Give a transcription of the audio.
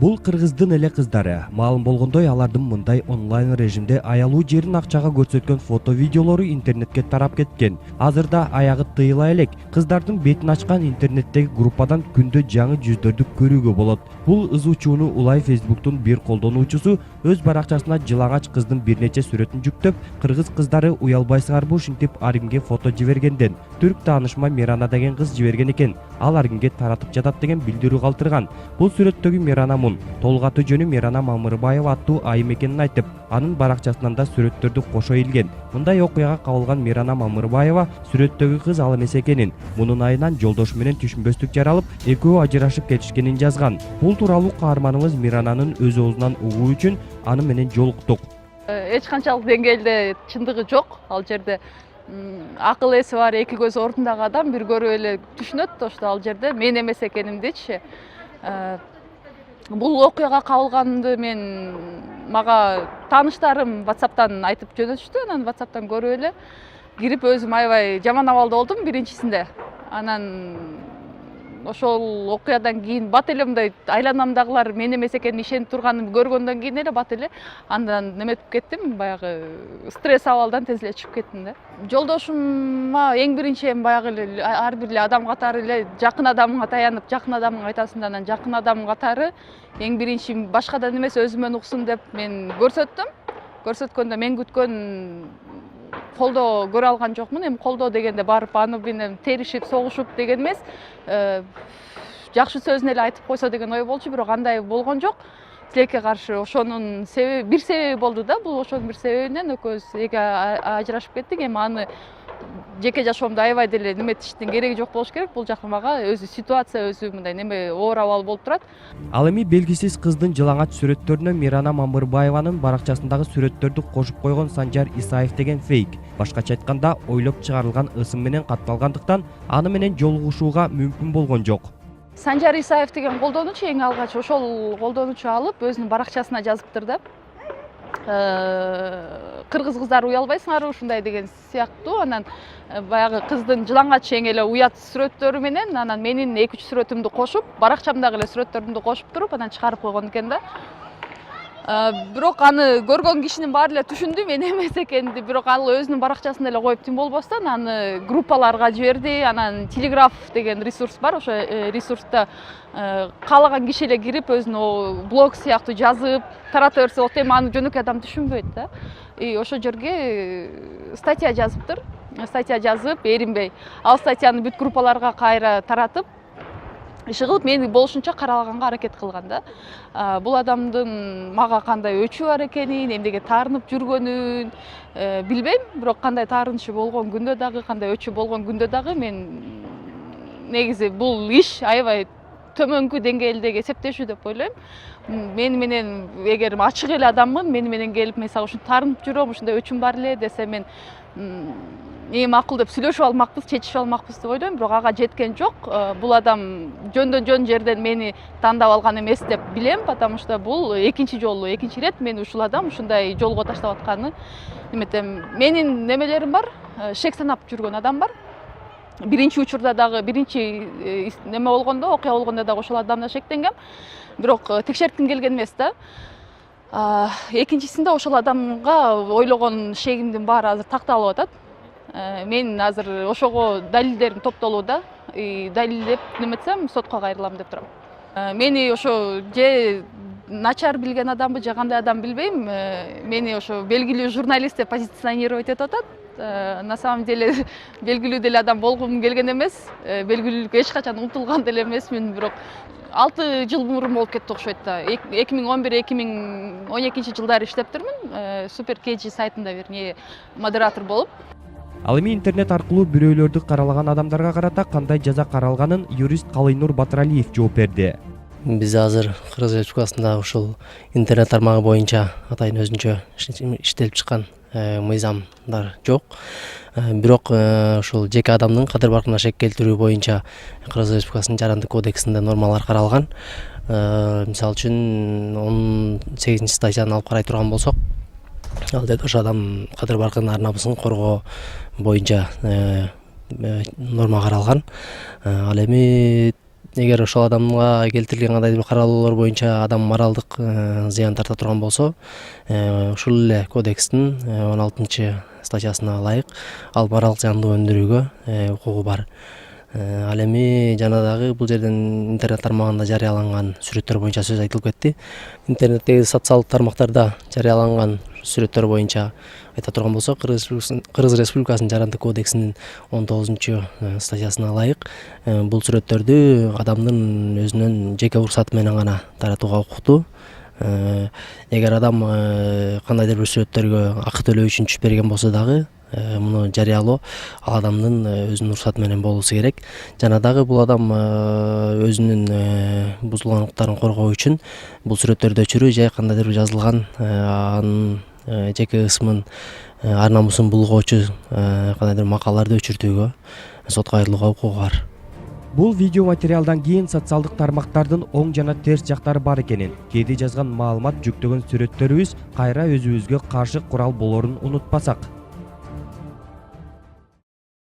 Бул кыргыздын эле кыздары. Маалым болгондой, алардын мындай онлайн режимде аялуу жерин акчага көрсөткөн фото-видеолору интернетке тарап кеткен. Азырда аягы тыйыла элек. Кыздардын бетин ачкан интернеттеги группадан күндө жаңы жүздөрдү көрүүгө болот. Бул ызуучууну улай Facebooktун бир колдонуучусу өз баракчасына жылаңач кыздын бир нече сүрөтүн жүктөп, кыргыз кыздары уялбайсыңарбы ушинтип Аримге фото жибергенден. Түрк таанышма Мирана деген кыз жиберген экен. Ал Аримге таратып жатат деген билдирүү калтырган. Бул сүрөттөгү Мирана толук аты жөнү Мирана Мамырбаева аттуу айым экенин айтып, анын баракчасынан да сүрөттөрдү кошо илген. Мындай окуяга кабылган Мирана Мамырбаева сүрөттөгү кыз ал эмес экенин, мунун айынан жолдошу менен түшүнбөстүк жаралып, экөө ажырашып кетишкенин жазган. Бул тууралуу каарманыбыз Мирананын өз оозунан угуу үчүн аны менен жолуктук. Эч канчалык деңгээлде чындыгы жок. Ал жерде акыл эси бар, эки көзү ордундагы адам бир көрүп эле түшүнөт, ошто ал жерде мен эмес экенимдичи. Бул окуяга кабылганымды мага тааныштарым WhatsApp'тан айтып жөнөтүштү. Анан WhatsApp'тан көрүп эле кирип өзүм аябай жаман абалда болдум биринчисинде. Анан ошол окуядан кийин бат эле мындай айланамдагылар мен эмес экенин ишенип турганымды көргөндөн кийин эле бат эле андан неметип кеттим, баягы стресс абалдан тез эле чыгып кеттим да. Жолдошума эң биринчи баягы эле ар бир эле адам катары эле жакын адамыңа таянып, жакын адамыңа айтасың да, анан жакын адам катары эң биринчи башкадан эмес өзүмөн уксун деп мен көрсөттүм. Көрсөткөндө мен күткөн колдоо көрө алган жокмун. Эми колдоо дегенде барып аны менен теришип, согушуп деген эмес. Жакшы сөзүн эле айтып койсо деген ой болчу, бирок андай болгон жок. Тилекке каршы ошонун себеби, бир себеби болду да. Бул ошонун бир себебинен экөөбүз ажырашып кеттик. Эми аны жеке жашоомду аябай деле неметиштин кереги жок болуш керек. Бул жака мага өзү ситуация, өзү мындай неме оор абал болуп турат. Ал эми белгисиз кыздын жылаңач сүрөттөрүнө Мирана Мамырбаеванын баракчасындагы сүрөттөрдү кошуп койгон Санжар Исаев деген фейк. Башкача айтканда, ойлоп чыгарылган ысым менен катталгандыктан аны менен жолугушууга мүмкүн болгон жок. Санжар Исаев деген колдонуучу эң алгач ошол колдонуучу алып өзүнүн баракчасына жазыптыр да. Кыргыз кыздар уялбайсыңарбы ушундай деген сыяктуу. Анан баягы кыздын жылаңач эң эле уят сүрөттөрү менен анан менин 2-3 сүрөтүмдү кошуп, баракчамдагы эле сүрөттөрүмдү кошуп туруп, анан чыгарып койгон экен да. Бирок аны көргөн кишинин баары эле түшүндү мен эмес экенимди. Бирок ал өзүнүн баракчасында эле коюп тим болбостон аны группаларга жиберди. Анан Телеграф деген ресурс бар. Ошо ресурста каалаган киши эле кирип өзүнүн блог сыяктуу жазып тарата берсе болот. Эми аны жөнөкөй адам түшүнбөйт да. Ошол жерге статья жазыптыр. Статья жазып, эринбей. Ал статьяны бүт группаларга кайра таратып, иши кылып мени болушунча каралаганга аракет кылган да. Бул адамдын мага кандай өчү бар экенин, эмнеге таарынып жүргөнүн билбейм, бирок кандай таарынышы болгон күндө дагы, кандай өчү болгон күндө дагы мен негизи бул иш аябай төмөнкү деңгээлдеги эсептешүү деп ойлойм. Мени менен эгер ачык эле адаммын, мени менен келип мен сага ушинтип таарынып жүрөм, ушундай өчүм бар эле десе мен эң макул деп сүйлөшүп алмакпыз, чечишип алмакпыз деп ойлойм, бирок ага жеткен жок. Бул адам жөндөн жөн жерден мени тандап алган эмес деп билем, потому что бул экинчи жолу, экинчи ирет мени ушул адам ушундай жолго таштап атканы. Эметем, менин немелерим бар, шек санап жүргөн адам бар. Биринчи учурда дагы, биринчи неме болгондо, окуя болгондо дагы ошол адамдан шектенгем, бирок текшертким келген эмес да. Экинчисинде ошол адамга ойлогон шегимдин баары азыр такталып атат. Мен азыр ошого далилдерим топтолууда. Далилдеп неметсем сотко кайрылам деп турам. Мени ошо же начар билген адамбы, же кандай адам билбейм. Мени ошо белгилүү журналист деп позиционировать этип атат. На самом деле белгилүү деле адам болгум келген эмес. Белгилүүлүккө эч качан умтулган деле эмесмин, бирок 6 жыл мурун болуп кетти окшойт да. 2011-2012 жылдары иштептирмин. Супер KG сайтында бир модератор болуп. Ал эми интернет аркылуу бирөөлөрдү каралаган адамдарга карата кандай жаза каралганын юрист Калыйнур Батыралиев жооп берди. Биз азыр Кыргыз Республикасында ушул интернет тармагы боюнча атайын өзүнчө иштелип чыккан мыйзамдар жок. Бирок ушул жеке адамдын кадыр баркына шек келтирүү боюнча Кыргыз Республикасынын Жарандык кодексинде нормалар каралган. Мисалы үчүн 18-статьяны алып карай турган болсок, ал жерде ошол адам кадыр баркынын ар намысын коргоо боюнча норма каралган. Ал эми эгер ошол адамга келтирилген кандайдыр бир каралуулар боюнча адам моралдык зыян тарта турган болсо, ушул эле кодекстин 16-статьясына ылайык ал моралдык зыянды өндүрүүгө укугу бар. Ал эми жана дагы бул жерден интернет тармагында жарыяланган сүрөттөр боюнча сөз айтылып кетти. Интернеттеги социалдык тармактарда жарыяланган сүрөттөр боюнча айта турган болсок, Кыргыз Республикасынын Жарандык кодексинин 19-статьясына ылайык бул сүрөттөрдү адамдын өзүнүн жеке уруксаты менен гана таратууга укуктуу. Эгер адам кандайдыр бир сүрөттөргө акы төлөө үчүн түшүп берген болсо дагы муну жарыялоо ал адамдын өзүнүн уруксаты менен болуусу керек. Жана дагы бул адам өзүнүн бузулган укуктарын коргоо үчүн бул сүрөттөрдү өчүрүү же кандайдыр бир жазылган анын жеке ысымын ар намусун булгоочу кандайдыр макалаларды өчүртүүгө сотко кайрылууга укугу бар. Бул видео материалдан кийин социалдык тармактардын оң жана терс жактары бар экенин, кээде жазган маалымат жүктөгөн сүрөттөрүбүз кайра өзүбүзгө каршы курал болорун унутпасак.